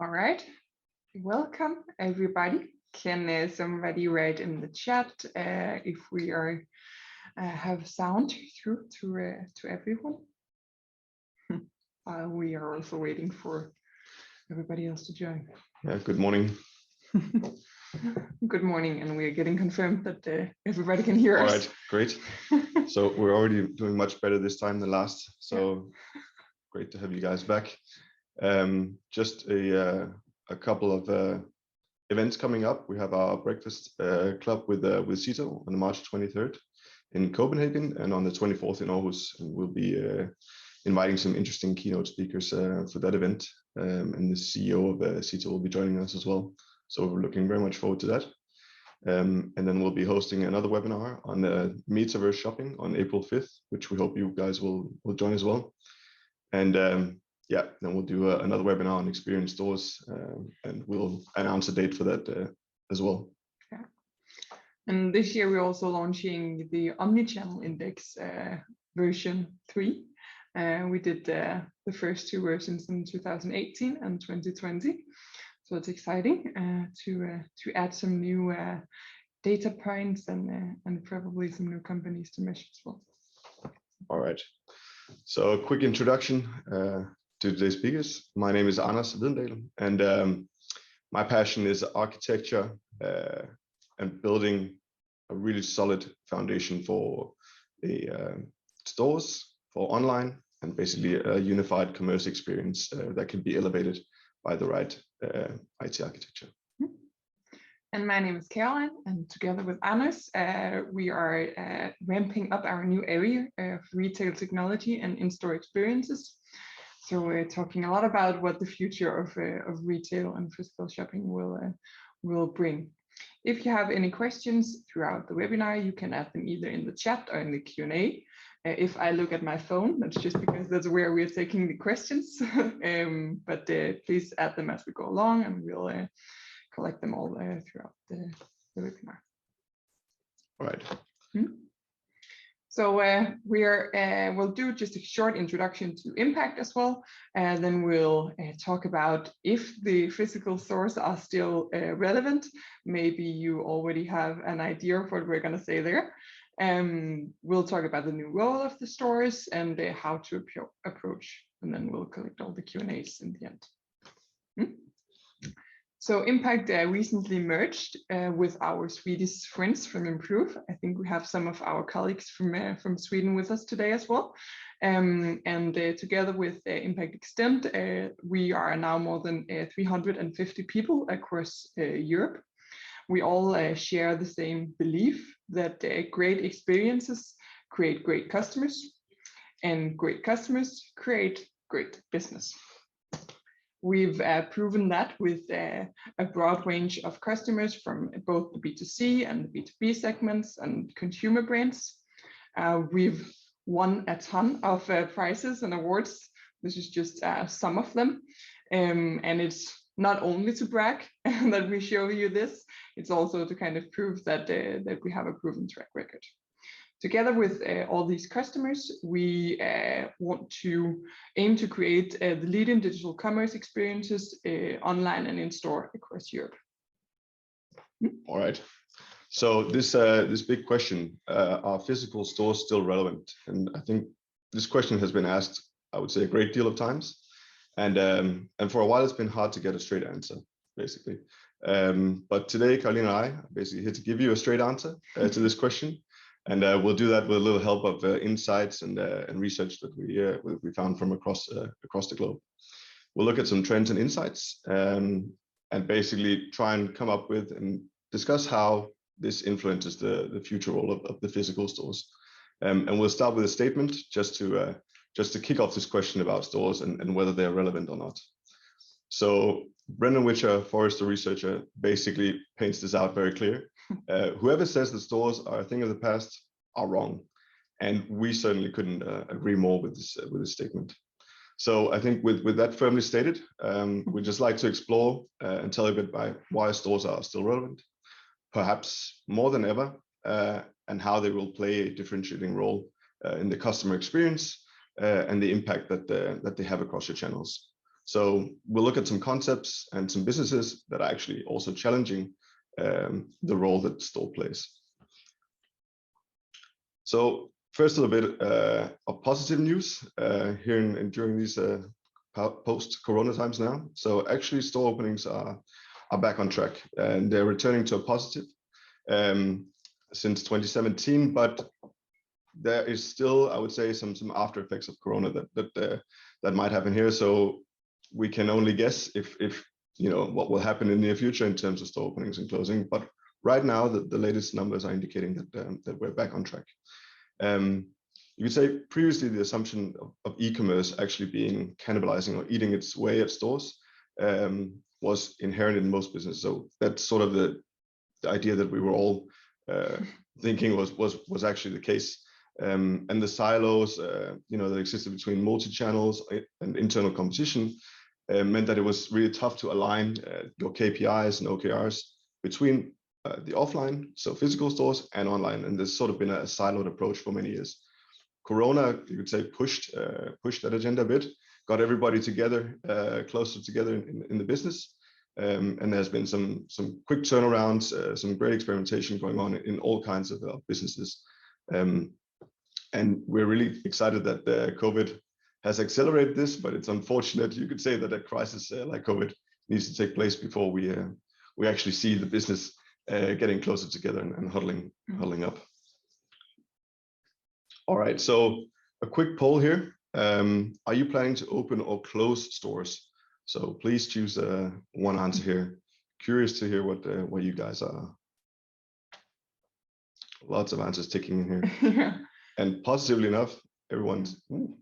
All right, welcome everybody. Can somebody write in the chat if we are have sound through to everyone? We are also waiting for everybody else to join. Yeah, good morning. Good morning, and we are getting confirmed that everybody can hear us. All right, great. So we're already doing much better this time than last. So great to have you guys back. Just a couple of events coming up. We have our breakfast club with CITO on March 23rd in Copenhagen, and on the 24th in Aarhus. And we'll be inviting some interesting keynote speakers for that event. And the CEO of CITO will be joining us as well. So we're looking very much forward to that. And then we'll be hosting another webinar on metaverse shopping on April 5th, which we hope you guys will join as well. And yeah, then we'll do another webinar on experience stores, and we'll announce a date for that as well. Yeah. And this year we're also launching the Omnichannel Index version 3. We did the first 2 versions in 2018 and 2020. So it's exciting to add some new data points and probably some new companies to measure as well. All right. So a quick introduction to today's speakers. My name is Anders Videndal, and my passion is architecture and building a really solid foundation for the stores, for online, and basically a unified commerce experience that can be elevated by the right IT architecture. And my name is Caroline, and together with Anders, we are ramping up our new area of retail technology and in-store experiences. So we're talking a lot about what the future of retail and physical shopping will bring. If you have any questions throughout the webinar, you can add them either in the chat or in the Q&A. If I look at my phone, that's just because that's where we're taking the questions. But please add them as we go along, and we'll collect them all throughout the webinar. All right. So we'll do just a short introduction to impact as well, and then we'll talk about if the physical stores are still relevant. Maybe you already have an idea of what we're going to say there. We'll talk about the new role of the stores and how to approach, and then we'll collect all the Q&As in the end. So Impact recently merged with our Swedish friends from Improve. I think we have some of our colleagues from Sweden with us today as well. And together with Impact Extend, we are now more than 350 people across Europe. We all share the same belief that great experiences create great customers, and great customers create great business. We've proven that with a broad range of customers from both the B2C and the B2B segments and consumer brands. We've won a ton of prizes and awards. This is just some of them. And it's not only to brag that we show you this, it's also to kind of prove that we have a proven track record. Together with all these customers, we want to aim to create the leading digital commerce experiences online and in store across Europe. All right. So this big question, are physical stores still relevant? And I think this question has been asked, I would say, a great deal of times. And for a while, it's been hard to get a straight answer, basically. But today, Caroline and I are basically here to give you a straight answer to this question. And we'll do that with a little help of insights and research that we found from across the globe. We'll look at some trends and insights, and basically try and come up with and discuss how this influences the future role of the physical stores. And we'll start with a statement just to kick off this question about stores and whether they're relevant or not. So Brendan Witcher, Forrester researcher, basically paints this out very clear. Whoever says the stores are a thing of the past are wrong, and we certainly couldn't agree more with this statement. So I think with that firmly stated, we'd just like to explore and tell you a bit about why stores are still relevant, perhaps more than ever, and how they will play a differentiating role in the customer experience and the impact that they have across your channels. So we'll look at some concepts and some businesses that are actually also challenging the role that the store plays. So first, a little bit of positive news here during these post-Corona times now. So actually, store openings are back on track, and they're returning to a positive since 2017. But there is still, I would say, some after effects of Corona that might happen here. So we can only guess if what will happen in the near future in terms of store openings and closing. But right now, the latest numbers are indicating that we're back on track. You could say previously the assumption of e-commerce actually being cannibalizing or eating its way at stores was inherent in most businesses. So that's sort of the idea that we were all thinking was actually the case. And the silos, that existed between multi-channels and internal competition meant that it was really tough to align your KPIs and OKRs between the offline, so physical stores, and online. And there's sort of been a siloed approach for many years. Corona, you could say, pushed that agenda a bit, got everybody together, closer together in the business. And there's been some quick turnarounds, some great experimentation going on in all kinds of businesses. And we're really excited that COVID has accelerated this, but it's unfortunate, you could say, that a crisis like COVID needs to take place before we actually see the business getting closer together and huddling up. All right, so a quick poll here. Are you planning to open or close stores? So please choose one answer here. Curious to hear what you guys are. Lots of answers ticking in here. Yeah. And positively enough, everyone's. Ooh.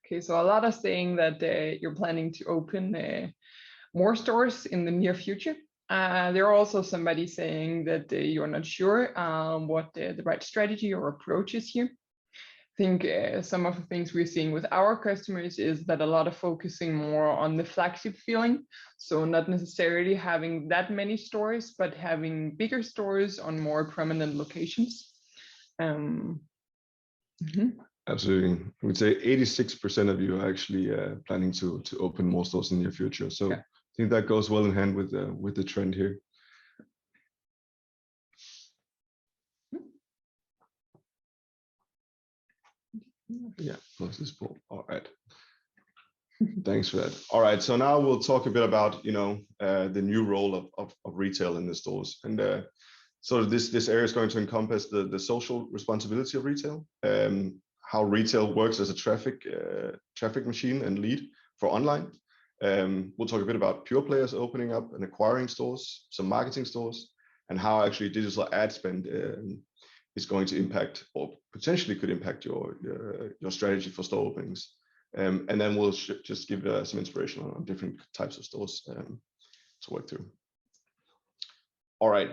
Okay, so a lot are saying that you're planning to open more stores in the near future. There are also somebody saying that you're not sure what the right strategy or approach is here. I think some of the things we're seeing with our customers is that a lot of focusing more on the flagship feeling. So not necessarily having that many stores, but having bigger stores on more prominent locations. Absolutely. I would say 86% of you are actually planning to open more stores in the near future. So yeah. I think that goes well in hand with the trend here. Yeah, close this poll. All right. Thanks for that. All right, so now we'll talk a bit about the new role of retail in the stores, and so this area is going to encompass the social responsibility of retail, how retail works as a traffic machine and lead for online. We'll talk a bit about pure players opening up and acquiring stores, some marketing stores, and how actually digital ad spend is going to impact, or potentially could impact, your strategy for store openings. And then we'll just give some inspiration on different types of stores to work through. All right.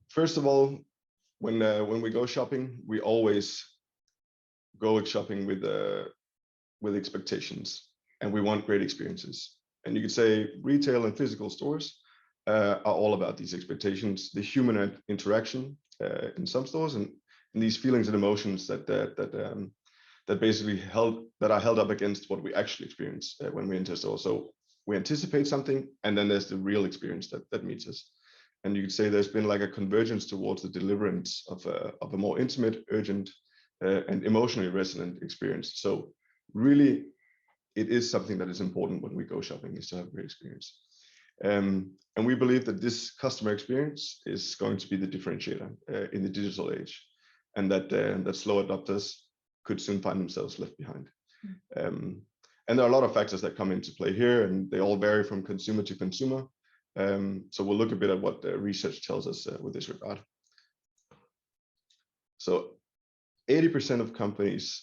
First of all, when we go shopping, we always go shopping with expectations, and we want great experiences. And you could say retail and physical stores are all about these expectations, the human interaction in some stores, and these feelings and emotions that basically are held up against what we actually experience when we enter store. So we anticipate something, and then there's the real experience that meets us. And you could say there's been like a convergence towards the deliverance of a more intimate, urgent, and emotionally resonant experience. So really, it is something that is important when we go shopping, is to have a great experience. And we believe that this customer experience is going to be the differentiator in the digital age, and that slow adopters could soon find themselves left behind. And there are a lot of factors that come into play here, and they all vary from consumer to consumer. So we'll look a bit at what the research tells us with this regard. So 80% of companies,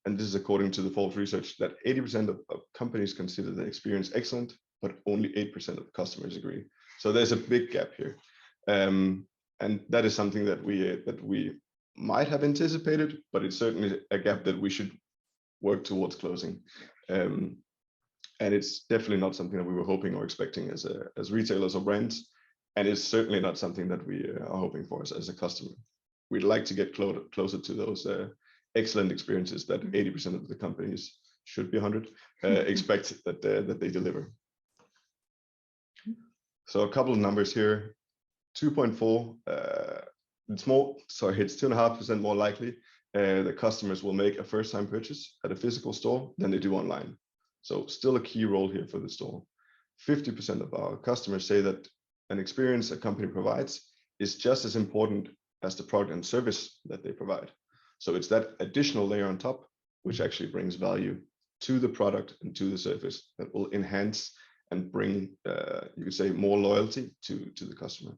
and this is according to the Forbes research, that 80% of companies consider the experience excellent, but only 8% of customers agree. So there's a big gap here. And that is something that we might have anticipated, but it's certainly a gap that we should work towards closing. And it's definitely not something that we were hoping or expecting as retailers or brands. And it's certainly not something that we are hoping for as a customer. we'd like to get closer to those excellent experiences that 80% of the companies, should be 100, expect that they deliver. So a couple of numbers here. 2.4, it's 2.5% more likely that customers will make a first-time purchase at a physical store than they do online. So still a key role here for the store. 50% of our customers say that an experience a company provides is just as important as the product and service that they provide. So it's that additional layer on top, which actually brings value to the product and to the service that will enhance and bring, you could say, more loyalty to the customer.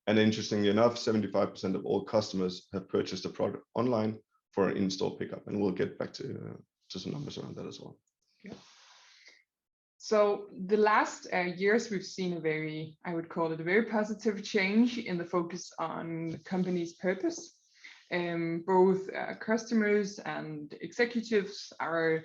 And interestingly enough, 75% of all customers have purchased a product online for an in-store pickup. And we'll get back to some numbers around that as well. Yeah. So the last years, we've seen I would call it a very positive change in the focus on the company's purpose. Both customers and executives are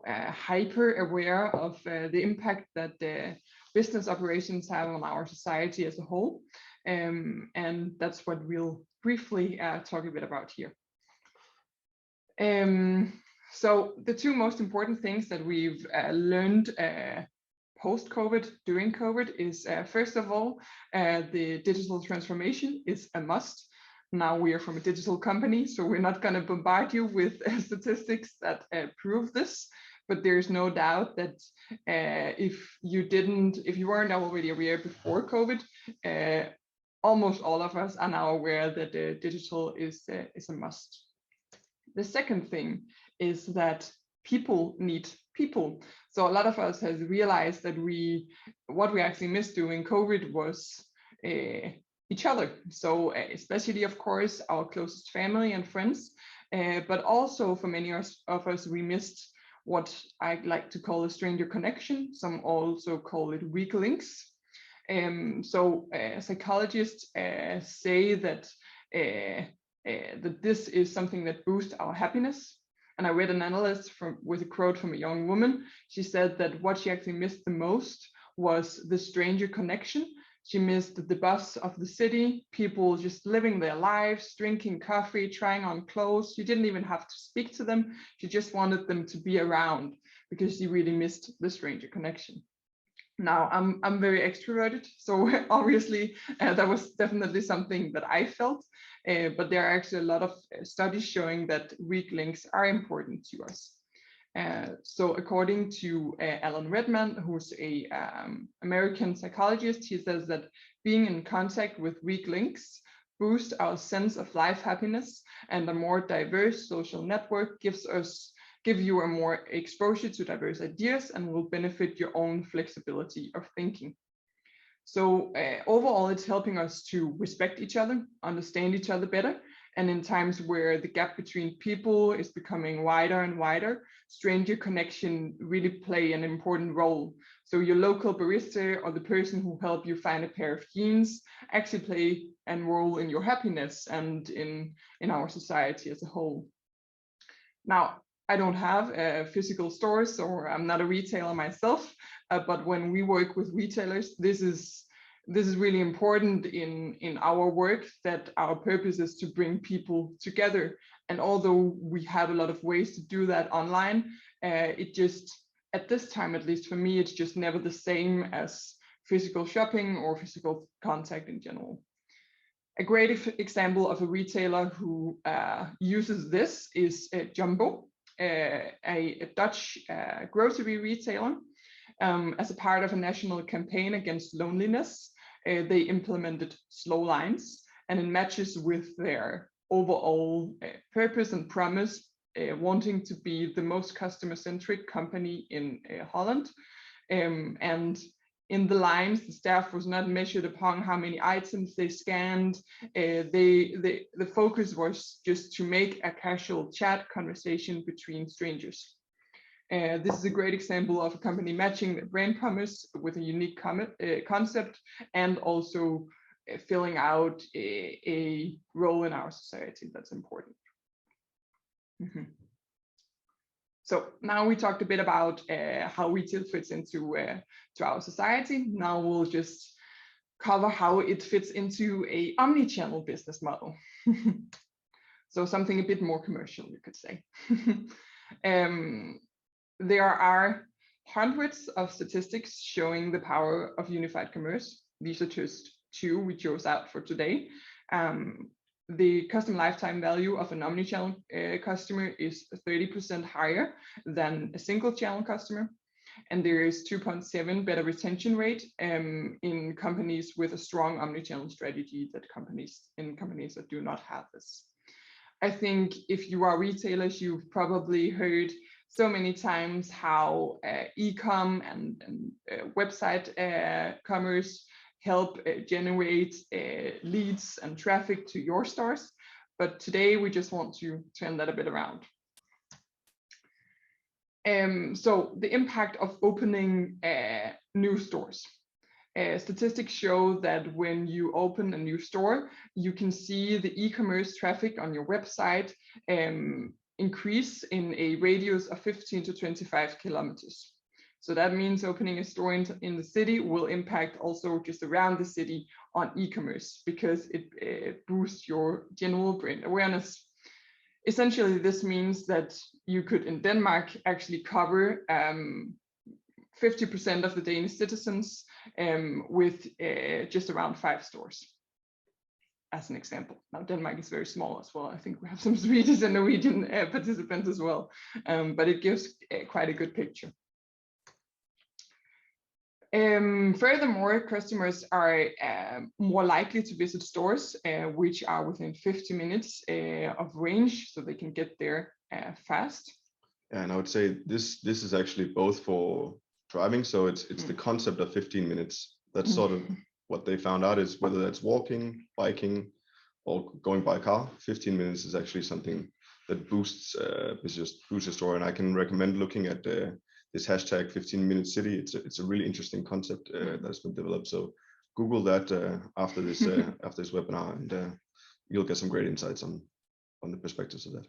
hyper aware of the impact that the business operations have on our society as a whole. And that's what we'll briefly talk a bit about here. So the two most important things that we've learned post-COVID, during COVID, is first of all, the digital transformation is a must. Now we are from a digital company, so we're not going to bombard you with statistics that prove this. But there's no doubt that if you weren't already aware before COVID, almost all of us are now aware that digital is a must. The second thing is that people need people. So a lot of us has realized that what we actually missed during COVID was each other. So especially, of course, our closest family and friends, but also for many of us, we missed what I like to call a stranger connection. Some also call it weak links. So psychologists say that this is something that boosts our happiness. And I read an analyst with a quote from a young woman. She said that what she actually missed the most was the stranger connection. She missed the buzz of the city, people just living their lives, drinking coffee, trying on clothes. She didn't even have to speak to them. She just wanted them to be around because she really missed the stranger connection. Now, I'm very extroverted, so obviously that was definitely something that I felt, but there are actually a lot of studies showing that weak links are important to us. So according to Alan Redman, who's a American psychologist, he says that being in contact with weak links boosts our sense of life happiness, and a more diverse social network give you a more exposure to diverse ideas and will benefit your own flexibility of thinking. So overall, it's helping us to respect each other, understand each other better. And in times where the gap between people is becoming wider and wider, stranger connection really play an important role. So your local barista or the person who helped you find a pair of jeans actually play a role in your happiness and in our society as a whole. Now, I don't have physical stores, or I'm not a retailer myself, but when we work with retailers, this is really important in our work, that our purpose is to bring people together. And although we have a lot of ways to do that online, it just, at this time, at least for me, it's just never the same as physical shopping or physical contact in general. A great example of a retailer who uses this is Jumbo, a Dutch grocery retailer. As a part of a national campaign against loneliness, they implemented slow lines, and it matches with their overall purpose and promise, wanting to be the most customer-centric company in Holland. And in the lines, the staff was not measured upon how many items they scanned. The focus was just to make a casual chat conversation between strangers. This is a great example of a company matching the brand promise with a unique concept, and also filling out a role in our society that's important. Mm-hmm. So now we talked a bit about how retail fits into to our society. Now we'll just cover how it fits into a omni-channel business model. So something a bit more commercial, you could say. There are hundreds of statistics showing the power of unified commerce. These are just two we chose out for today. The customer lifetime value of an omnichannel customer is 30% higher than a single channel customer. And there is 2.7 better retention rate in companies with a strong omnichannel strategy that companies that do not have this. I think if you are retailers, you've probably heard so many times how e-com and website commerce help generate leads and traffic to your stores. But today we just want to turn that a bit around. So the impact of opening new stores. Statistics show that when you open a new store, you can see the e-commerce traffic on your website increase in a radius of 15 to 25 kilometers. So that means opening a store in the city will impact also just around the city on e-commerce, because it boosts your general brand awareness. Essentially, this means that you could in Denmark actually cover 50% of the Danish citizens with just around 5 stores, as an example. Now, Denmark is very small as well. I think we have some Swedish and Norwegian participants as well, but it gives quite a good picture. Furthermore, customers are more likely to visit stores which are within 50 minutes of range, so they can get there fast. And I would say this is actually both for driving, so it's the concept of 15 minutes. That's sort of what they found out, is whether that's walking, biking, or going by car. 15 minutes is actually something that boosts your store. And I can recommend looking at this hashtag 15-minute city. It's a really interesting concept that's been developed. So Google that after this after this webinar, and you'll get some great insights on the perspectives of that.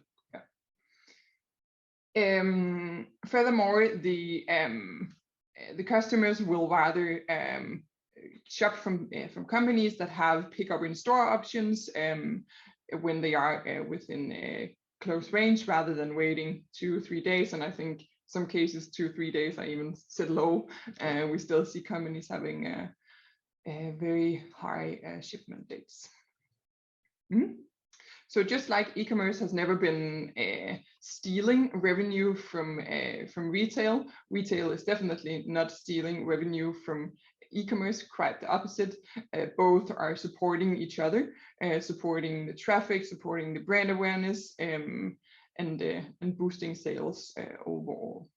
Yeah. Furthermore, the customers will rather shop from companies that have pick-up in-store options when they are within a close range, rather than waiting 2 or 3 days. And I think some cases 2 or 3 days are even sit low. We still see companies having very high shipment dates. So just like e-commerce has never been stealing revenue from retail, retail is definitely not stealing revenue from e-commerce. Quite the opposite. Both are supporting each other, supporting the traffic, supporting the brand awareness, and boosting sales overall.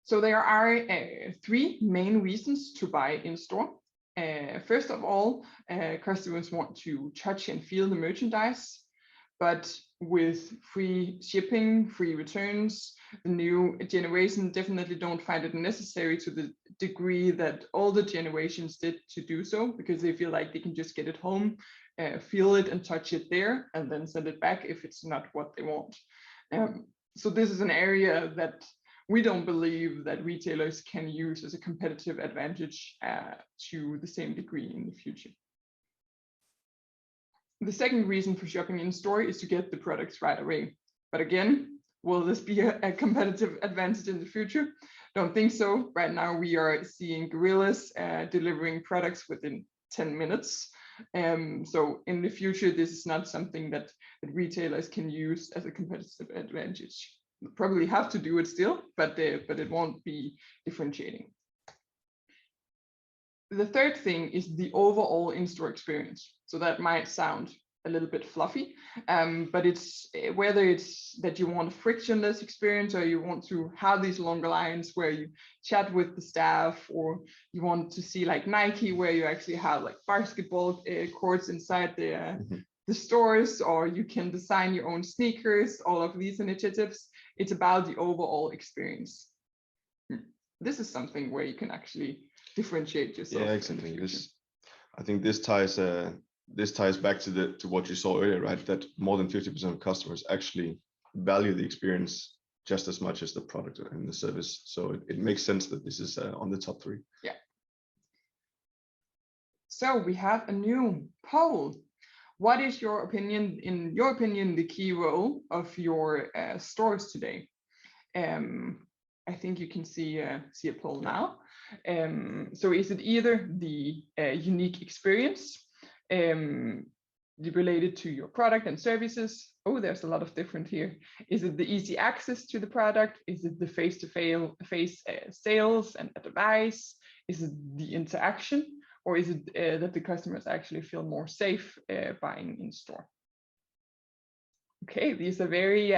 So there are 3 main reasons to buy in store. First of all, customers want to touch and feel the merchandise, but with free shipping, free returns, the new generation definitely don't find it necessary to the degree that older generations did to do so, because they feel like they can just get it home, feel it and touch it there, and then send it back if it's not what they want. So this is an area that we don't believe that retailers can use as a competitive advantage to the same degree in the future. The second reason for shopping in store is to get the products right away. But again, will this be a competitive advantage in the future? Don't think so. Right now we are seeing gorillas delivering products within 10 minutes. So in the future, this is not something that retailers can use as a competitive advantage. They'll probably have to do it still, but it won't be differentiating. The third thing is the overall in-store experience. So that might sound a little bit fluffy, but it's whether it's that you want a frictionless experience, or you want to have these longer lines where you chat with the staff, or you want to see like Nike, where you actually have like basketball courts inside the stores, or you can design your own sneakers, all of these initiatives. It's about the overall experience. This is something where you can actually differentiate yourself. Yeah, exactly. I think this ties back to what you saw earlier, right? That more than 50% of customers actually value the experience just as much as the product and the service. So it makes sense that this is on the top 3. Yeah. So we have a new poll. What is your opinion, in your opinion, the key role of your stores today? I think you can see a poll now. So is it either the unique experience related to your product and services? Oh, there's a lot of different here. Is it the easy access to the product? Is it the face-to-face sales and advice? Is it the interaction? Or is it that the customers actually feel more safe buying in store? Okay, these are very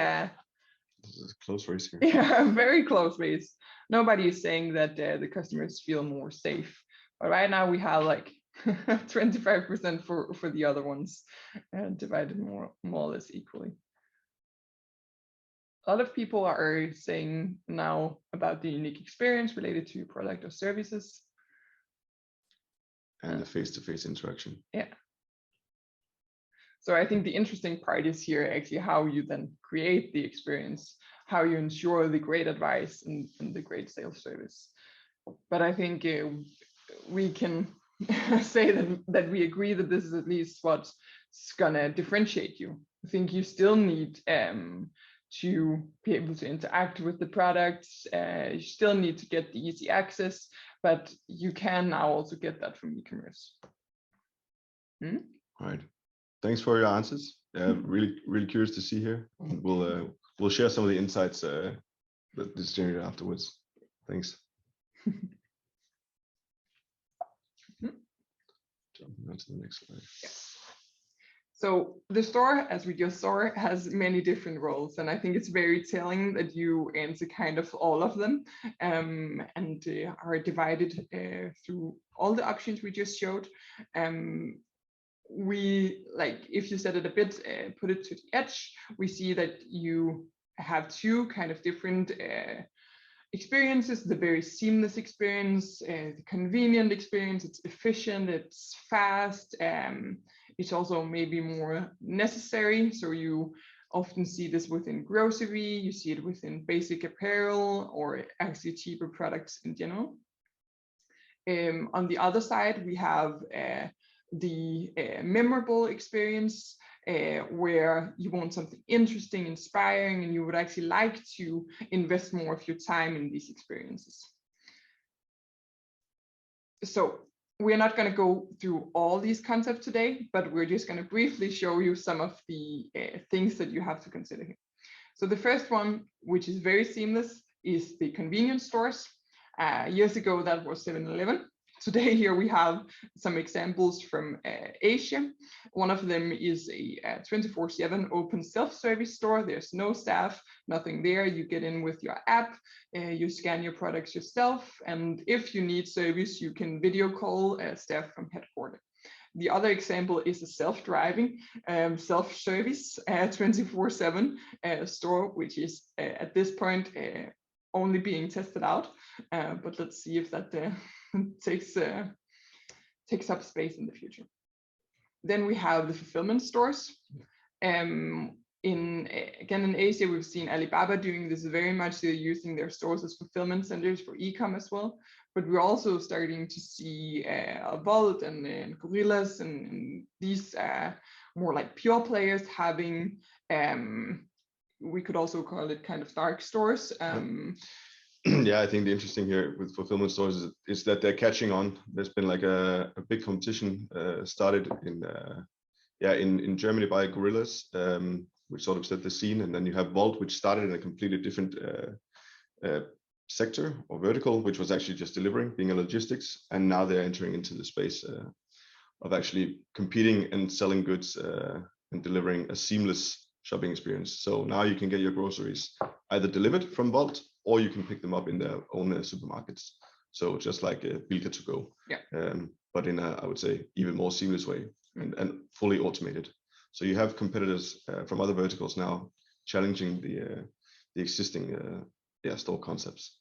this is a close race here. yeah, very close race. Nobody is saying that the customers feel more safe, but right now we have like 25% for the other ones, divided more or less equally. A lot of people are saying now about the unique experience related to your product or services. And the face-to-face interaction. Yeah. So I think the interesting part is here actually how you then create the experience, how you ensure the great advice and the great sales service. But I think we can say that we agree that this is at least what's gonna differentiate you. I think you still need to be able to interact with the products. You still need to get the easy access, but you can now also get that from e-commerce. All right. Thanks for your answers. Really curious to see here. We'll share some of the insights that this generated afterwards. Thanks. Jumping on to the next slide. Yeah. So the store, as we just saw, has many different roles, and I think it's very telling that you answer kind of all of them, and are divided through all the options we just showed. We, like, if you set it a bit, put it to the edge, we see that you have two kind of different experiences: the very seamless experience, the convenient experience. It's efficient, it's fast, it's also maybe more necessary. So you often see this within grocery, you see it within basic apparel, or actually cheaper products in general. On the other side, we have the memorable experience, where you want something interesting, inspiring, and you would actually like to invest more of your time in these experiences. So we're not going to go through all these concepts today, but we're just going to briefly show you some of the things that you have to consider here. So the first one, which is very seamless, is the convenience stores. Years ago, that was 7-Eleven. Today here we have some examples from Asia. One of them is a 24/7 open self-service store. There's no staff, nothing there. You get in with your app, you scan your products yourself, and if you need service, you can video call staff from headquarters. The other example is a self-driving self-service 24/7 store, which is at this point only being tested out, but let's see if that takes up space in the future. Then we have the fulfillment stores. In Asia, we've seen Alibaba doing this very much. They're using their stores as fulfillment centers for e-com as well. But we're also starting to see Volt and Gorillas and these more like pure players having, we could also call it kind of dark stores. Yeah, I think the interesting here with fulfillment stores is that they're catching on. There's been like a big competition started in Germany by Gorillas, which sort of set the scene, and then you have Volt, which started in a completely different sector or vertical, which was actually just delivering, being a logistics, and now they're entering into the space of actually competing and selling goods and delivering a seamless shopping experience. So now you can get your groceries either delivered from Volt, or you can pick them up in their own supermarkets. So just like Bilka to go, but in a, I would say, even more seamless way and fully automated. So you have competitors from other verticals now challenging the existing store concepts.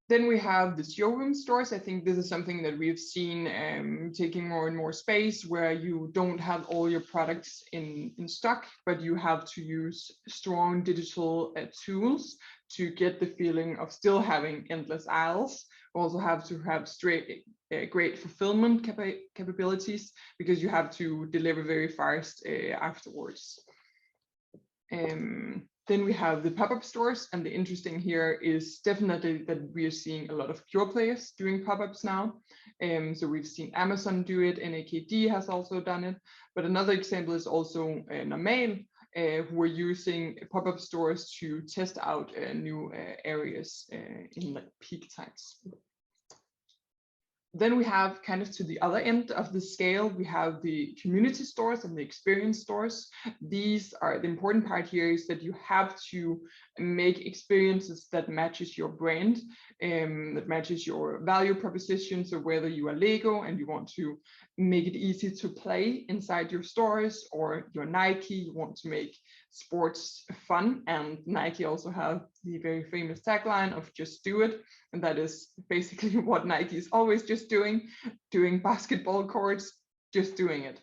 Then we have the showroom stores. I think this is something that we've seen taking more and more space, where you don't have all your products in stock, but you have to use strong digital tools to get the feeling of still having endless aisles, also have to have great fulfillment capabilities, because you have to deliver very fast afterwards. Then we have the pop-up stores, and the interesting here is definitely that we are seeing a lot of pure players doing pop-ups now. So we've seen Amazon do it, NAKD has also done it, but another example is also Normal, who are using pop-up stores to test out new areas in like peak times. Then we have kind of to the other end of the scale, we have the community stores and the experience stores. These are the important part here is that you have to make experiences that matches your brand, that matches your value proposition. So whether you are Lego and you want to make it easy to play inside your stores, or you're Nike, you want to make sports fun, and Nike also have the very famous tagline of "just do it," and that is basically what Nike is always just doing basketball courts, just doing it.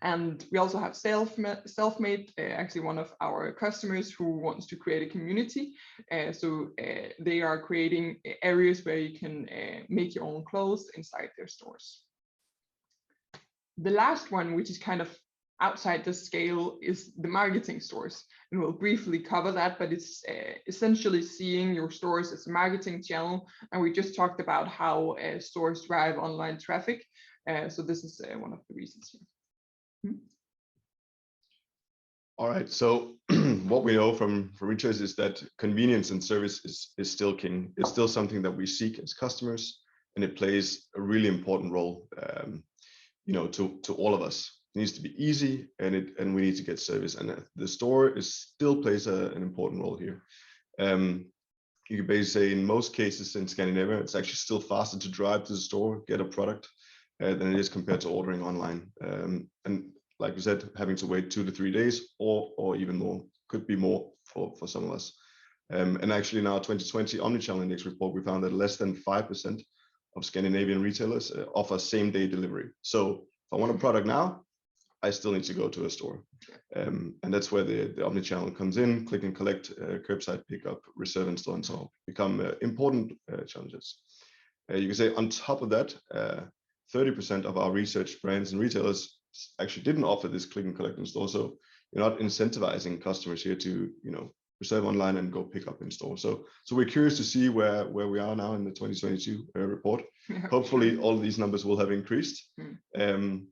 And we also have Selfmade, actually one of our customers who wants to create a community. So they are creating areas where you can make your own clothes inside their stores. The last one, which is kind of outside the scale, is the marketing stores. And we'll briefly cover that, but it's essentially seeing your stores as a marketing channel. And we just talked about how stores drive online traffic. So this is one of the reasons here. All right, so what we know from retailers is that convenience and service is still king. It's still something that we seek as customers, and it plays a really important role, to all of us. It needs to be easy, and we need to get service, and the store still plays an important role here. You could basically say in most cases in Scandinavia, it's actually still faster to drive to the store, get a product, than it is compared to ordering online. And like we said, having to wait 2 to 3 days or even more, could be more for some of us. And actually now 2020 Omnichannel Index report, we found that less than 5% of Scandinavian retailers offer same-day delivery. So if I want a product now, I still need to go to a store. And that's where the omnichannel comes in. Click and collect, curbside pickup, reserve and store, and so on become important challenges. You can say on top of that, 30% of our research brands and retailers actually didn't offer this click and collect in store. So you're not incentivizing customers here to, reserve online and go pick up in store. So we're curious to see where we are now in the 2022 report. Yeah, Hopefully all of these numbers will have increased. And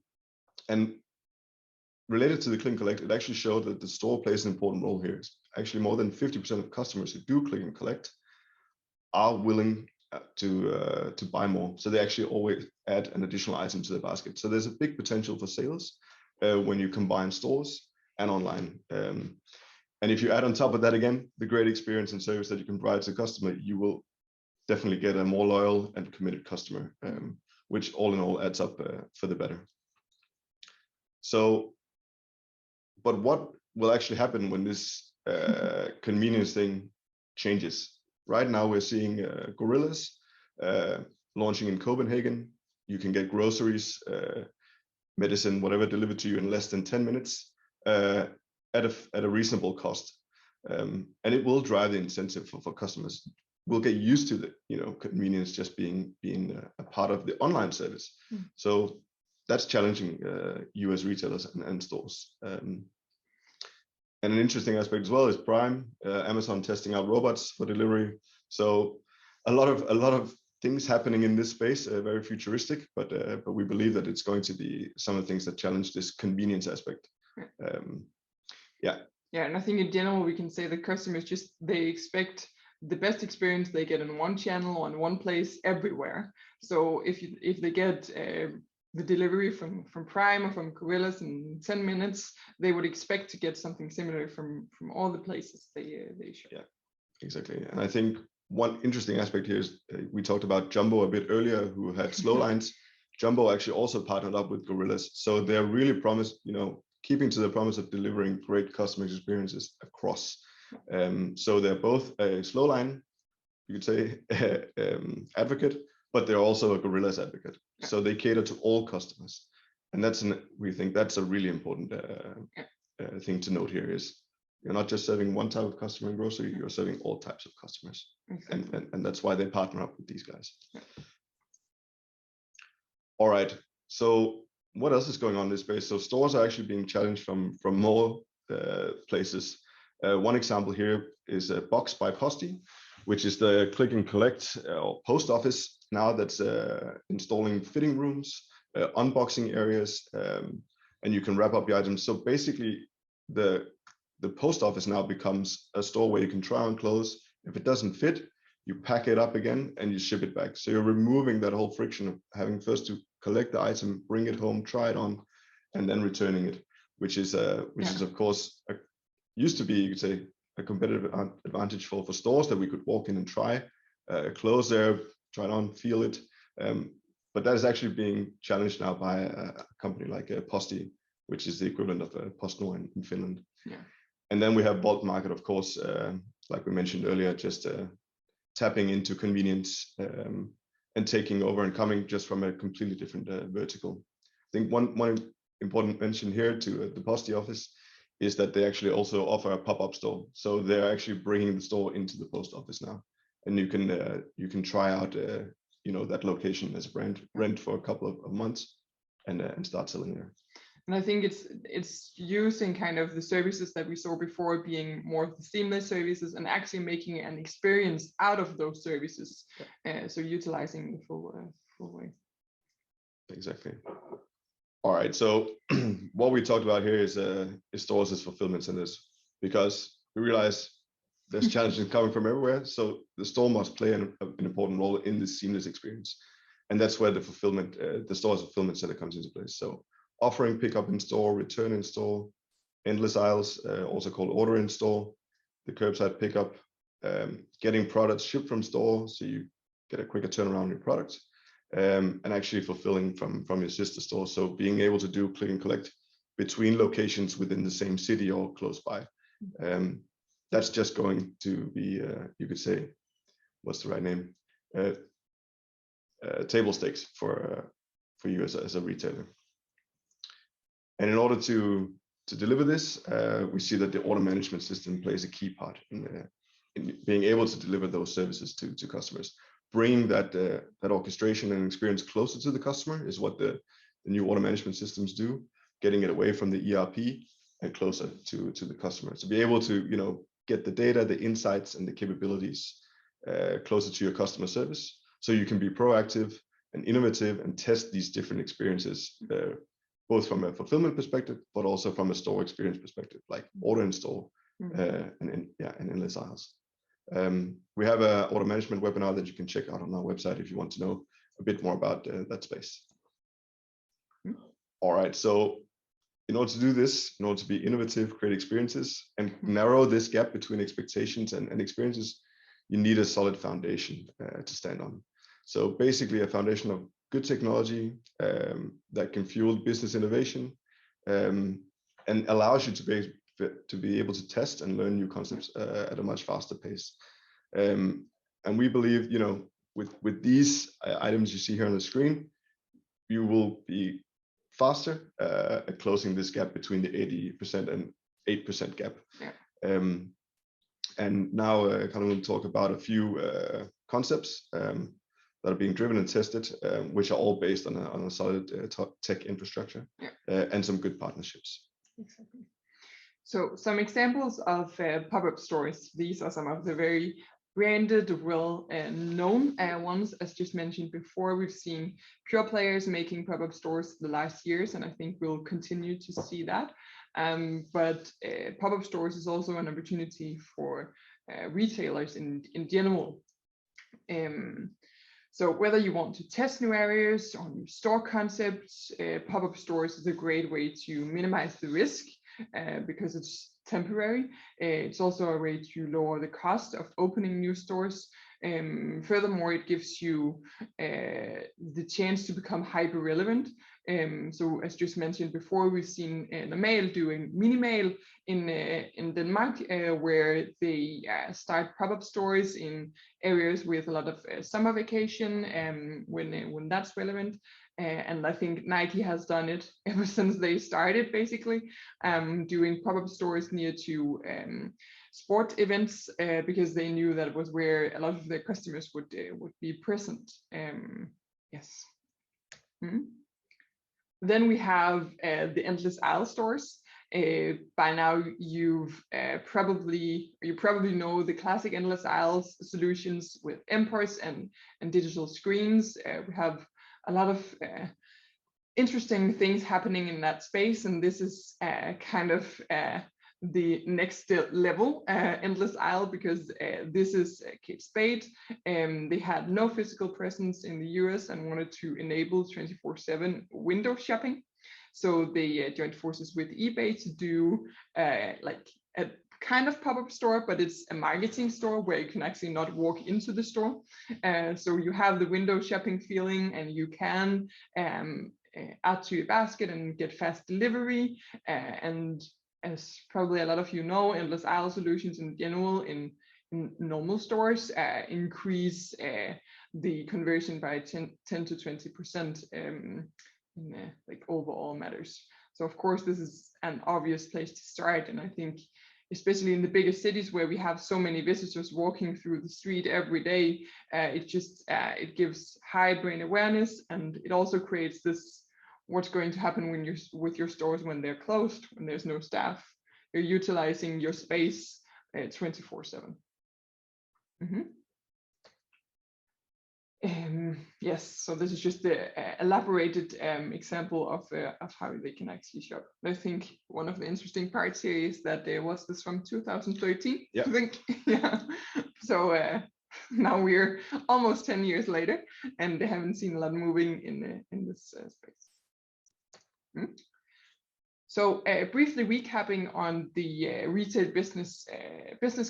related to the click and collect, it actually showed that the store plays an important role here. Actually, more than 50% of customers who do click and collect are willing to buy more. So they actually always add an additional item to the basket. So there's a big potential for sales when you combine stores and online. And if you add on top of that again, the great experience and service that you can provide to the customer, you will definitely get a more loyal and committed customer, which all in all adds up for the better. So, but what will actually happen when this convenience thing changes? Right now we're seeing Gorillas launching in Copenhagen. You can get groceries, medicine, whatever delivered to you in less than 10 minutes at a reasonable cost. And it will drive the incentive for customers. We'll get used to the convenience just being a part of the online service. So that's challenging you as retailers and stores. And an interesting aspect as well is Prime, Amazon testing out robots for delivery. So a lot of things happening in this space, very futuristic, but we believe that it's going to be some of the things that challenge this convenience aspect. Yeah, and I think in general we can say that customers they expect the best experience they get in one channel, on one place, everywhere. So if they get the delivery from Prime or from Gorillas in 10 minutes, they would expect to get something similar from all the places they show. Yeah, exactly. And I think one interesting aspect here is we talked about Jumbo a bit earlier, who had slow lines. Jumbo actually also partnered up with Gorillas, so they're really keeping to the promise of delivering great customer experiences across. So they're both a slow line, you could say, advocate, but they're also a Gorillas advocate. So they cater to all customers, and we think that's a really important thing to note here is You're not just serving one type of customer in grocery, you're serving all types of customers. Exactly. And that's why they partner up with these guys. Yeah. All right. So what else is going on in this space? So stores are actually being challenged from more places. One example here is Box by Postie, which is the click and collect or post office now that's installing fitting rooms, unboxing areas, and you can wrap up your items. So basically, the post office now becomes a store where you can try on clothes. If it doesn't fit, you pack it up again and you ship it back. So you're removing that whole friction of having first to collect the item, bring it home, try it on, and then returning it, which is of course used to be, you could say, a competitive advantage for stores, that we could walk in and try clothes there, try it on, feel it. But that is actually being challenged now by a company like Posti, which is the equivalent of PostNord in Finland. Yeah. And then we have Bulk Market, of course, like we mentioned earlier, just tapping into convenience and taking over and coming just from a completely different vertical. I think one important mention here to the Posti office is that they actually also offer a pop-up store. So they're actually bringing the store into the post office now, and you can try out that location as a brand, rent for a couple of months, and start selling there. And I think it's using kind of the services that we saw before being more of the seamless services and actually making an experience out of those services. Yeah. So utilizing the full way. Exactly. All right. So what we talked about here is stores as fulfillment centers, because we realize there's challenges coming from everywhere. So the store must play an important role in this seamless experience, and that's where the store as fulfillment center comes into place. So offering pickup in store, return in store, endless aisles, also called order in store, the curbside pickup, getting products shipped from store so you get a quicker turnaround on your products, and actually fulfilling from your sister store. So being able to do click and collect between locations within the same city or close by. That's just going to be, you could say, what's the right name? Table stakes for you as a retailer. And in order to deliver this, we see that the order management system plays a key part in being able to deliver those services to customers. Bringing that orchestration and experience closer to the customer is what the new order management systems do, getting it away from the ERP and closer to the customer. To be able to get the data, the insights, and the capabilities closer to your customer service, so you can be proactive and innovative and test these different experiences, both from a fulfillment perspective, but also from a store experience perspective, like order in store and endless aisles. We have an order management webinar that you can check out on our website if you want to know a bit more about that space. All right, so in order to do this, in order to be innovative, create experiences, and narrow this gap between expectations and experiences, you need a solid foundation to stand on. So basically a foundation of good technology that can fuel business innovation and allows you to be able to test and learn new concepts at a much faster pace. And we believe, with these items you see here on the screen, you will be faster at closing this gap between the 80% and 8% gap. Yeah. And now I kind of want to talk about a few concepts that are being driven and tested, which are all based on a solid tech infrastructure, and some good partnerships. Exactly. So some examples of pop-up stores. These are some of the very branded, well-known ones. As just mentioned before, we've seen pure players making pop-up stores the last years, and I think we'll continue to see that. But pop-up stores is also an opportunity for retailers in general. So whether you want to test new areas or new store concepts, pop-up stores is a great way to minimize the risk because it's temporary. It's also a way to lower the cost of opening new stores. Furthermore, it gives you the chance to become hyper relevant. So as just mentioned before, we've seen the Mail doing mini mail in Denmark, where they start pop-up stores in areas with a lot of summer vacation when that's relevant. And I think Nike has done it ever since they started, basically, doing pop-up stores near to sport events, because they knew that was where a lot of their customers would be present. Yes. Mm-hmm. Then we have the endless aisle stores. By now, you probably know the classic endless aisles solutions with imports and digital screens. We have a lot of interesting things happening in that space, and this is kind of the next level endless aisle, because this is Kate Spade. They had no physical presence in the US and wanted to enable 24/7 window shopping. So they joined forces with eBay to do like a kind of pop-up store, but it's a marketing store where you can actually not walk into the store. So you have the window shopping feeling, and you can add to your basket and get fast delivery. And as probably a lot of you know, endless aisle solutions in general in normal stores increase the conversion by 10 to 20% in like overall matters. So of course, this is an obvious place to start. And I think especially in the bigger cities where we have so many visitors walking through the street every day, it gives high brand awareness, and it also creates this what's going to happen when you're with your stores when they're closed, when there's no staff. You're utilizing your space 24/7. Yes, so this is just the elaborated example of how they can actually shop. I think one of the interesting parts here is that there was this from 2013, yeah. I think. Yeah. So now we're almost 10 years later, and they haven't seen a lot moving in this space. So briefly recapping on the retail business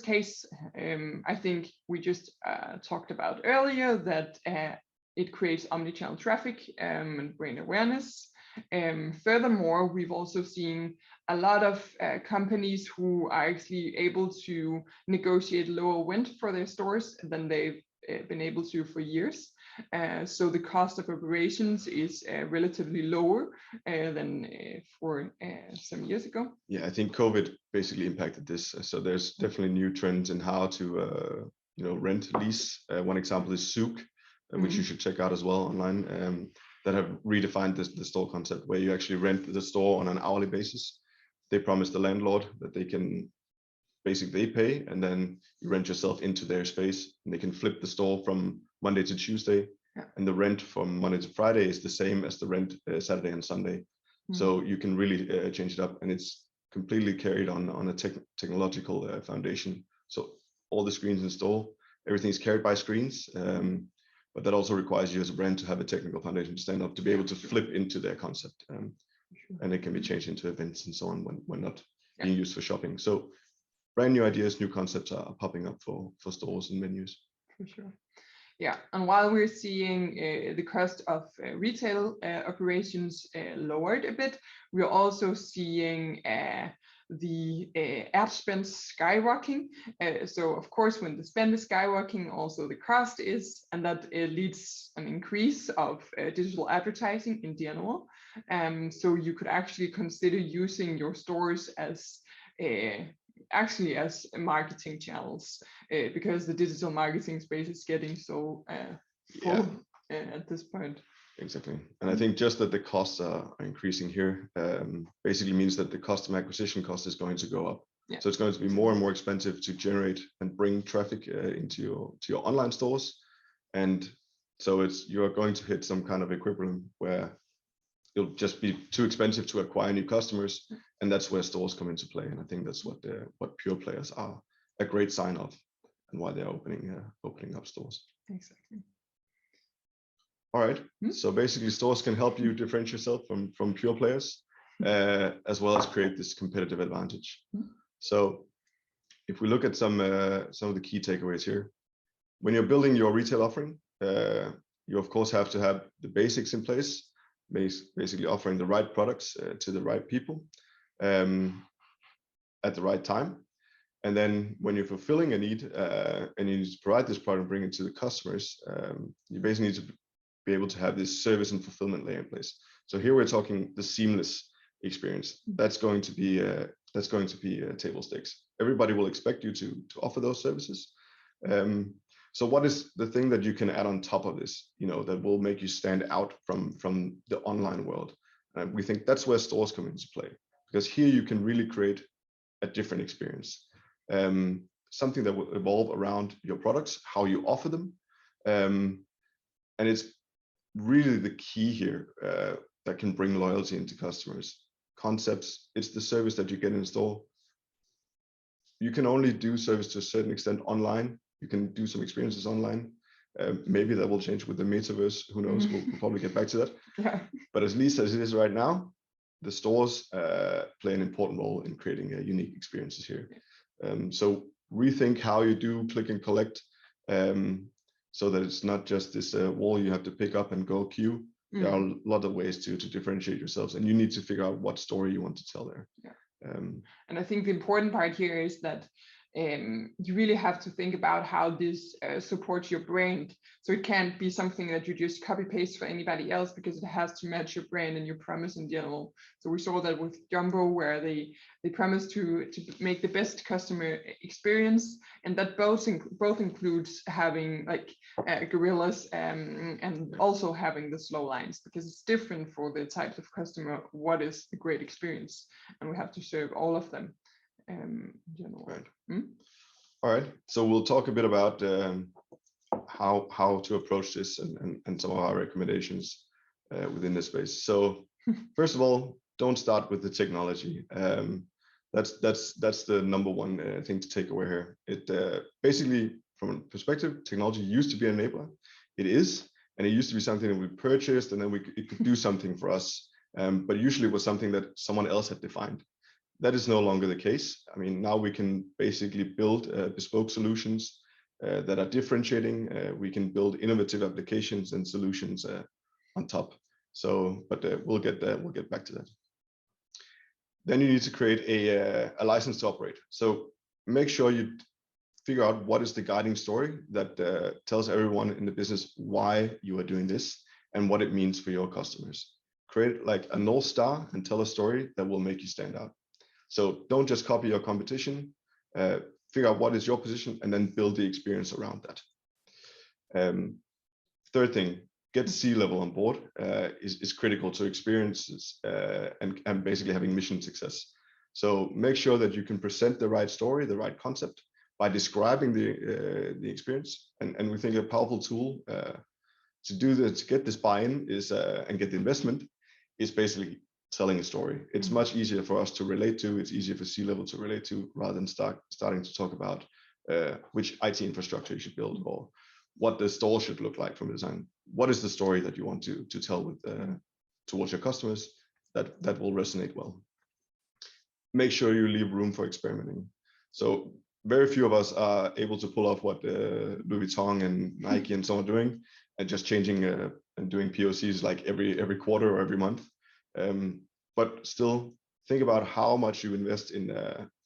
case, I think we just talked about earlier that it creates omnichannel traffic and brand awareness. Furthermore, we've also seen a lot of companies who are actually able to negotiate lower rent for their stores than they've been able to for years. So the cost of operations is relatively lower than for some years ago. Yeah, I think COVID basically impacted this. So there's definitely new trends in how to rent, lease. One example is Souk, which you should check out as well online, that have redefined the store concept, where you actually rent the store on an hourly basis. They promise the landlord that they pay, and then you rent yourself into their space, and they can flip the store from Monday to Tuesday. Yeah. And the rent from Monday to Friday is the same as the rent Saturday and Sunday. So you can really change it up, and it's completely carried on a technological foundation. So all the screens in store, everything is carried by screens, but that also requires you as a brand to have a technical foundation to stand up, to be able to flip into their concept, and it can be changed into events and so on when not being used for shopping. So brand new ideas, new concepts are popping up for stores and venues. For sure. Yeah, and while we're seeing the cost of retail operations lowered a bit, we're also seeing the ad spend skyrocketing. So of course, when the spend is skyrocketing, also the cost is, and that leads an increase of digital advertising in general. So you could actually consider using your stores as marketing channels, because the digital marketing space is getting so full at this point. Exactly. And I think just that the costs are increasing here basically means that the customer acquisition cost is going to go up. Yeah. So it's going to be more and more expensive to generate and bring traffic into your online stores. And so you're going to hit some kind of equilibrium where it'll just be too expensive to acquire new customers, and that's where stores come into play. And I think that's what pure players are a great sign of, and why they're opening up stores. Exactly. All right. So basically, stores can help you differentiate yourself from pure players, as well as create this competitive advantage. So if we look at some of the key takeaways here, when you're building your retail offering, you of course have to have the basics in place. Basically offering the right products to the right people at the right time. And then when you're fulfilling a need and you need to provide this product and bring it to the customers, you basically need to be able to have this service and fulfillment layer in place. So here we're talking the seamless experience. That's going to be table stakes. Everybody will expect you to offer those services. So what is the thing that you can add on top of this, that will make you stand out from the online world? We think that's where stores come into play, because here you can really create a different experience, something that will evolve around your products, how you offer them, and it's really the key here that can bring loyalty into customers. Concepts, it's the service that you get in store. You can only do service to a certain extent online. You can do some experiences online. Maybe that will change with the metaverse. Who knows? We'll probably get back to that. Yeah. But at least as it is right now, the stores play an important role in creating unique experiences here. So rethink how you do click and collect, so that it's not just this wall you have to pick up and go queue. There are a lot of ways to differentiate yourselves, and you need to figure out what story you want to tell there. Yeah. And I think the important part here is that you really have to think about how this supports your brand. So it can't be something that you just copy paste for anybody else, because it has to match your brand and your promise in general. So we saw that with Jumbo, where they promised to make the best customer experience, and that both includes having like gorillas and also having the slow lines, because it's different for the types of customer what is a great experience, and we have to serve all of them. In general. Right. All right. So we'll talk a bit about how to approach this and some of our recommendations within this space. So first of all, don't start with the technology. That's the number one thing to take away here. It basically, from a perspective, technology used to be an enabler. It is, and it used to be something that we purchased, and then it could do something for us. But usually it was something that someone else had defined. That is no longer the case. I mean, now we can basically build bespoke solutions that are differentiating. We can build innovative applications and solutions on top. So, but we'll get back to that. Then you need to create a license to operate. So make sure you figure out what is the guiding story that tells everyone in the business why you are doing this and what it means for your customers. Create like a North Star and tell a story that will make you stand out. So don't just copy your competition, figure out what is your position and then build the experience around that. Third thing, get C-level on board is critical to experiences and basically having mission success. So make sure that you can present the right story, the right concept by describing the experience. And we think a powerful tool to do this, to get this buy-in is and get the investment is basically telling a story. It's much easier for us to relate to. It's easier for C-level to relate to rather than starting to talk about which IT infrastructure you should build or what the store should look like from design. What is the story that you want to tell with towards your customers that will resonate well? Make sure you leave room for experimenting. So very few of us are able to pull off what Louis Vuitton and Nike and so on are doing, and just changing and doing POCs like every quarter or every month. But still think about how much you invest in,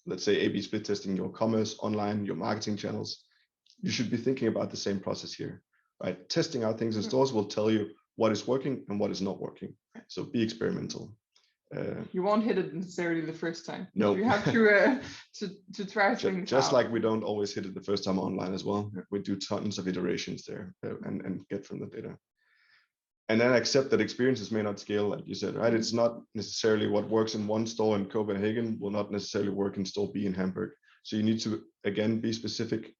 let's say, A/B split testing your commerce, online, your marketing channels. You should be thinking about the same process here, right? Testing out things in stores will tell you what is working and what is not working. So be experimental. You won't hit it necessarily the first time. No, you have to try things just out. like we don't always hit it the first time online as well. We do tons of iterations there and get from the data. And then accept that experiences may not scale, like you said, right? It's not necessarily what works in one store in Copenhagen will not necessarily work in store B in Hamburg. So you need to, again, be specific,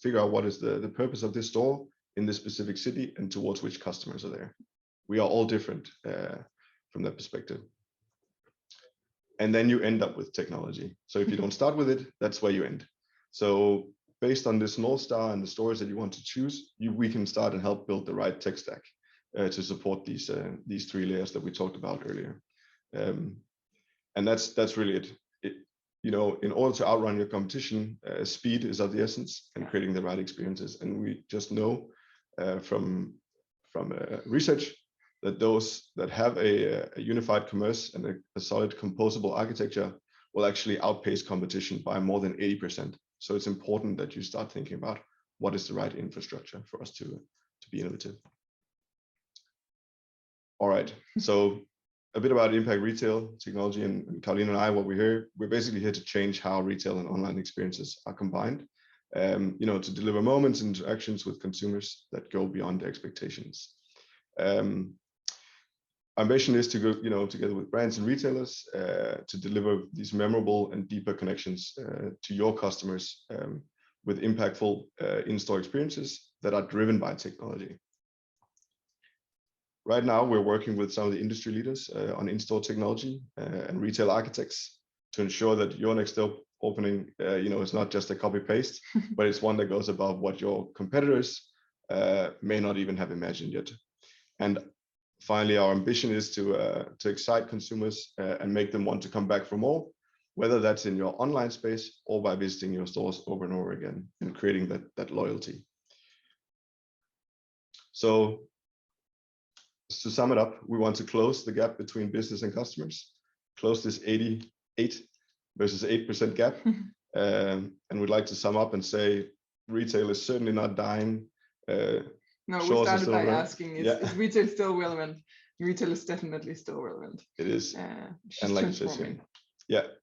figure out what is the purpose of this store in this specific city and towards which customers are there. We are all different from that perspective. And then you end up with technology. So if you don't start with it, that's where you end. So based on this North Star and the stories that you want to choose, we can start and help build the right tech stack to support these three layers that we talked about earlier. And that's really it. In order to outrun your competition, speed is of the essence and creating the right experiences. And we just know from research that those that have a unified commerce and a solid composable architecture will actually outpace competition by more than 80%. So it's important that you start thinking about what is the right infrastructure for us to be innovative. All right. So a bit about impact retail technology, and Caroline and I, what we're basically here to change how retail and online experiences are combined. To deliver moments and interactions with consumers that go beyond expectations. Our mission is to go, together with brands and retailers, to deliver these memorable and deeper connections to your customers with impactful in-store experiences that are driven by technology. Right now, we're working with some of the industry leaders on in-store technology and retail architects to ensure that your next opening, is not just a copy-paste, but it's one that goes above what your competitors may not even have imagined yet. And finally, our ambition is to excite consumers and make them want to come back for more, whether that's in your online space or by visiting your stores over and over again and creating that loyalty. So to sum it up, we want to close the gap between business and customers, close this 88 versus 8% gap. And we'd like to sum up and say retail is certainly not dying. No, we started by asking, is retail still relevant? Retail is definitely still relevant. It is. And like it says here,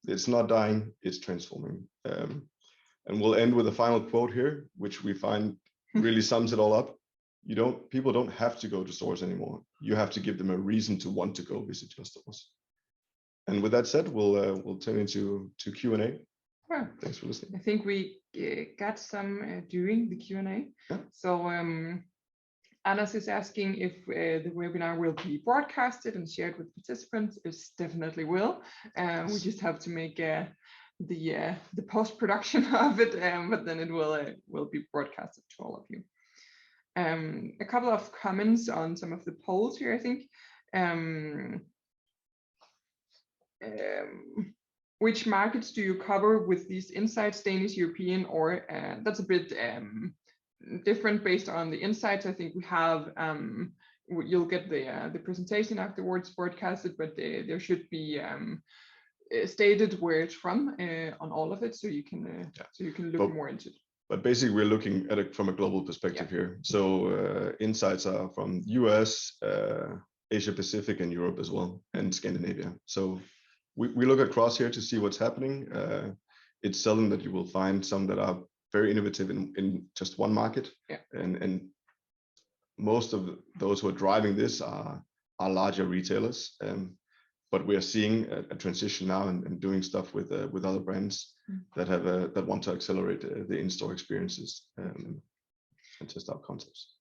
it's not dying, it's transforming. And we'll end with a final quote here, which we find really sums it all up. People don't have to go to stores anymore. You have to give them a reason to want to go visit your stores. And with that said, we'll turn into Q&A. Well, thanks for listening. I think we got some during the Q&A. Yeah. So Anders is asking if the webinar will be broadcasted and shared with participants. It definitely will. We just have to make the post-production of it, but then it will be broadcasted to all of you. A couple of comments on some of the polls here, I think. Which markets do you cover with these insights, Danish, European, or that's a bit different based on the insights. I think we have, you'll get the presentation afterwards broadcasted, but there should be stated where it's from on all of it, so you can look more into it. But basically, we're looking at it from a global perspective here. So insights are from US, Asia Pacific, and Europe as well, and Scandinavia. So we look across here to see what's happening. It's seldom that you will find some that are very innovative in just one market. And most of those who are driving this are larger retailers. But we are seeing a transition now and doing stuff with other brands that want to accelerate the in-store experiences and test out concepts.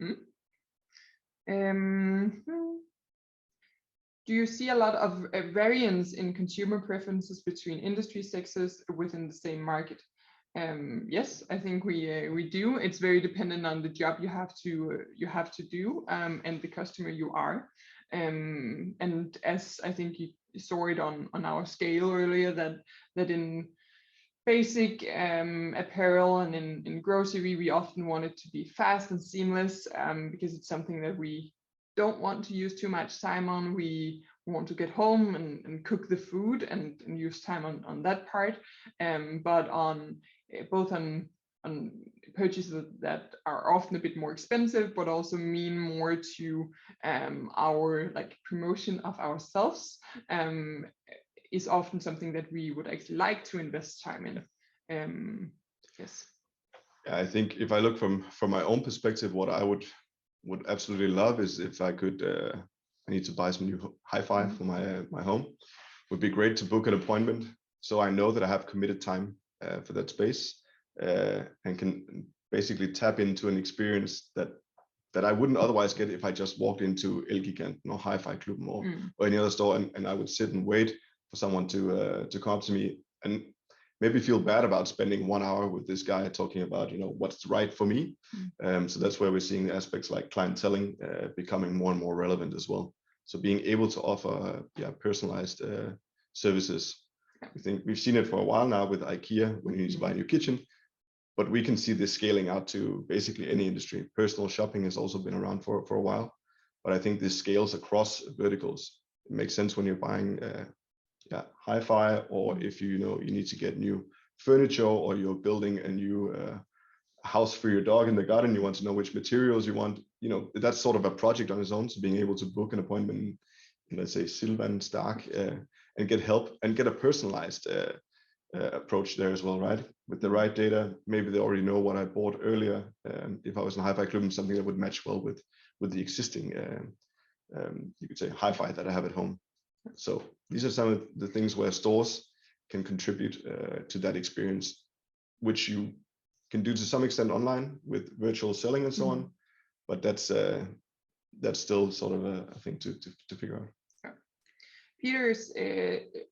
Do you see a lot of variance in consumer preferences between industry sectors within the same market? Yes, I think we do. It's very dependent on the job you have to do and the customer you are. And as I think you saw it on our scale earlier, that in basic apparel and in grocery, we often want it to be fast and seamless because it's something that we don't want to use too much time on. We want to get home and cook the food and use time on that part. But on both on purchases that are often a bit more expensive, but also mean more to our promotion of ourselves, is often something that we would actually like to invest time in. Yes. I think if I look from my own perspective, what I would absolutely love is if I could, I need to buy some new hi-fi for my home. Would be great to book an appointment so I know that I have committed time for that space and can basically tap into an experience that I wouldn't otherwise get if I just walked into Elgiganten or Hi-Fi Club or any other store and I would sit and wait for someone to come up to me and maybe feel bad about spending 1 hour with this guy talking about what's right for me. So that's where we're seeing the aspects like clienteling becoming more and more relevant as well. So being able to offer personalized services. I think we've seen it for a while now with IKEA when you need to buy a new kitchen, but we can see this scaling out to basically any industry. Personal shopping has also been around for a while, but I think this scales across verticals. It makes sense when you're buying hi-fi, or if you need to get new furniture, or you're building a new house for your dog in the garden, you want to know which materials you want. That's sort of a project on its own. So being able to book an appointment let's say Sylvan Stark, and get help and get a personalized approach there as well, right? With the right data, maybe they already know what I bought earlier. If I was in hi-fi club, something that would match well with the existing, you could say, hi-fi that I have at home. So these are some of the things where stores can contribute to that experience, which you can do to some extent online with virtual selling and so on. But that's still sort of a thing to figure out. Peter's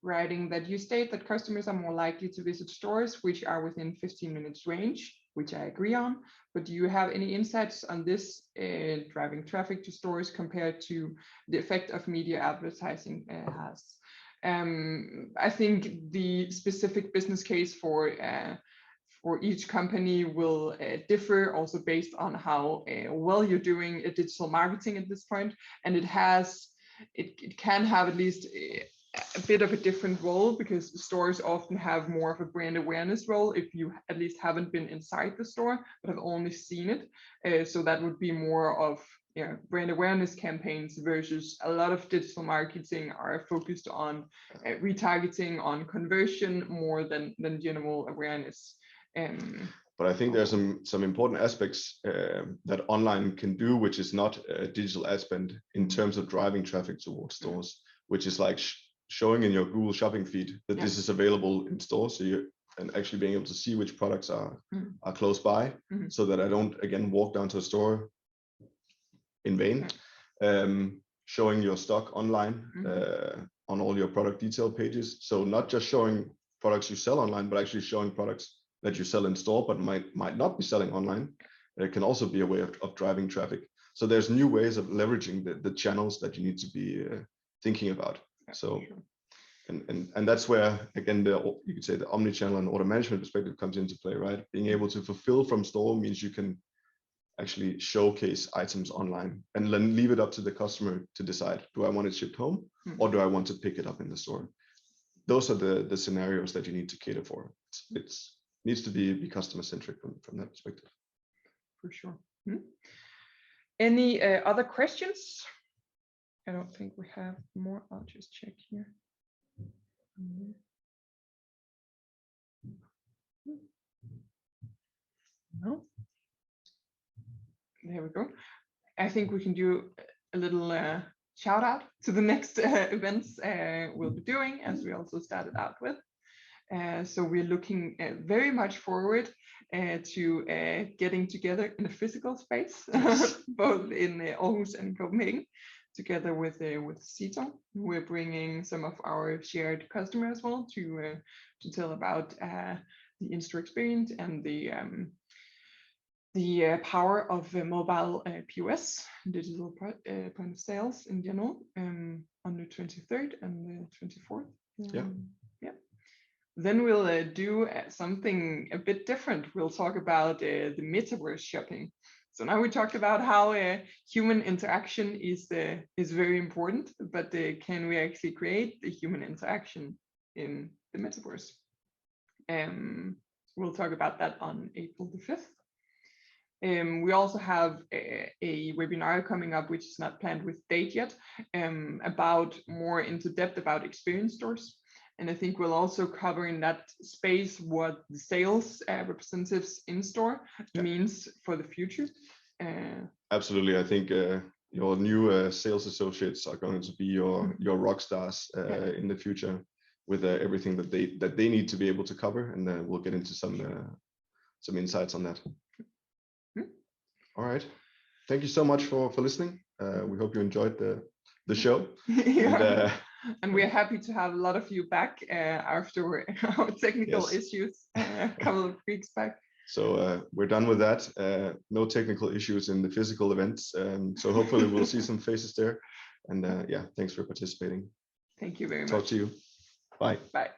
writing that you state that customers are more likely to visit stores which are within 15 minutes range, which I agree on. But do you have any insights on this driving traffic to stores compared to the effect of media advertising has? I think the specific business case for each company will differ, also based on how well you're doing digital marketing at this point, and it can have at least a bit of a different role, because stores often have more of a brand awareness role if you at least haven't been inside the store but have only seen it. So that would be more of brand awareness campaigns, versus a lot of digital marketing are focused on retargeting, on conversion more than general awareness. But I think there's some important aspects that online can do, which is not digital ad spend, in terms of driving traffic towards stores, which is like showing in your Google shopping feed that this is available in stores, and actually being able to see which products are close by, so that I don't again walk down to a store in vain. Showing your stock online on all your product detail pages, so not just showing products you sell online, but actually showing products that you sell in store but might not be selling online. It can also be a way of driving traffic. So there's new ways of leveraging the channels that you need to be thinking about. So and that's where again you could say the omnichannel and order management perspective comes into play, right? Being able to fulfill from store means you can actually showcase items online and then leave it up to the customer to decide, do I want it shipped home or do I want to pick it up in the store? Those are the scenarios that you need to cater for. It needs to be customer centric from that perspective. For sure. Any other questions? I don't think we have more. I'll just check here. No. There we go. I think we can do a little shout out to the next events we'll be doing, as we also started out with. So we're looking very much forward to getting together in a physical space, both in Aarhus and Copenhagen, together with Cito. We're bringing some of our shared customers as well to tell about the in-store experience and the power of mobile POS, digital point of sales in general, on the 23rd and the 24th. Then we'll do something a bit different. We'll talk about the metaverse shopping. So now we talked about how human interaction is very important, but can we actually create the human interaction in the metaverse? We'll talk about that on April the 5th. We also have a webinar coming up, which is not planned with date yet, about more into depth about experience stores. And I think we'll also cover in that space what the sales representatives in store means for the future. Absolutely. I think your new sales associates are going to be your rock stars in the future, with everything that they need to be able to cover, and we'll get into some insights on that. All right. Thank you so much for listening. We hope you enjoyed the show. And we're happy to have a lot of you back after our technical issues a couple of weeks back. So we're done with that. No technical issues in the physical events. So hopefully we'll see some faces there. And thanks for participating. Thank you very much. Talk to you. Bye. Bye.